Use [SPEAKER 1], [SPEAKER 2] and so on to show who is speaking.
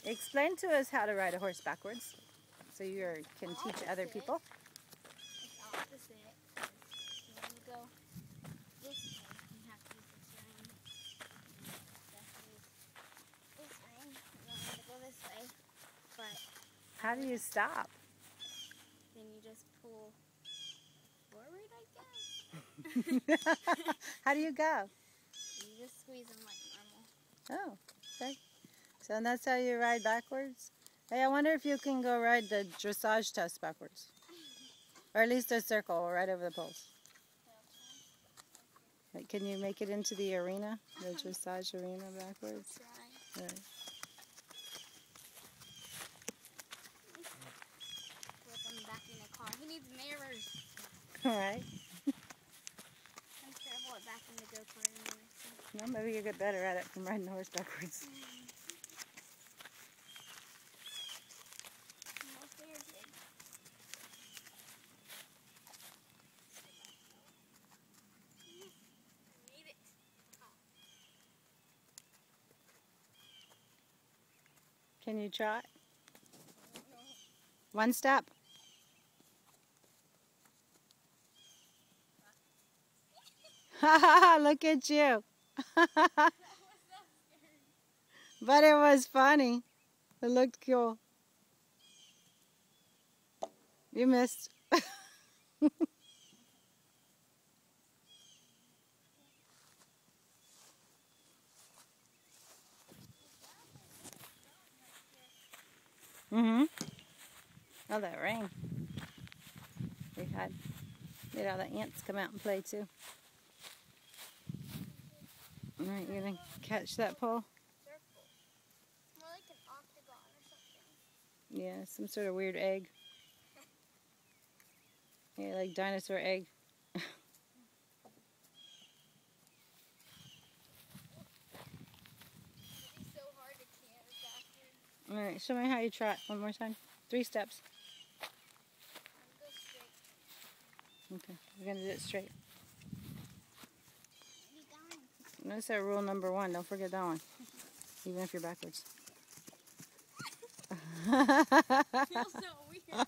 [SPEAKER 1] Explain to us how to ride a horse backwards so you can teach other people.
[SPEAKER 2] It's opposite. You want to go this way, you have to use this ring. This ring, you don't want to go this way. But
[SPEAKER 1] How do you stop?
[SPEAKER 2] then you just pull forward, I guess.
[SPEAKER 1] How do you go?
[SPEAKER 2] You just squeeze them like normal.
[SPEAKER 1] Oh, okay. So that's how you ride backwards? Hey, I wonder if you can go ride the dressage test backwards. Or at least a circle right over the poles. Like, can you make it into the arena? The dressage arena backwards?
[SPEAKER 2] Try.
[SPEAKER 1] Right.
[SPEAKER 2] Put him back in the car. He needs mirrors.
[SPEAKER 1] All right.
[SPEAKER 2] I'm terrible at back in the go-kart anyway. So.
[SPEAKER 1] No, maybe you get better at it from riding the horse backwards. Can you trot? One step. Look at you. But it was funny. It looked cool. You missed. Mm-hmm. Oh, that rain. We made all the ants come out and play too. All right, you gonna catch that pole?
[SPEAKER 2] Circle. More like an octagon or something.
[SPEAKER 1] Yeah, some sort of weird egg. Yeah, like dinosaur egg.
[SPEAKER 2] It's so hard to canter backwards.
[SPEAKER 1] All right, show me how you trot one more time. 3 steps.
[SPEAKER 2] Go straight.
[SPEAKER 1] Okay, we're gonna do it straight.
[SPEAKER 2] Maybe down.
[SPEAKER 1] Notice that rule number 1. Don't forget that one, even if you're backwards.
[SPEAKER 2] Feels so weird.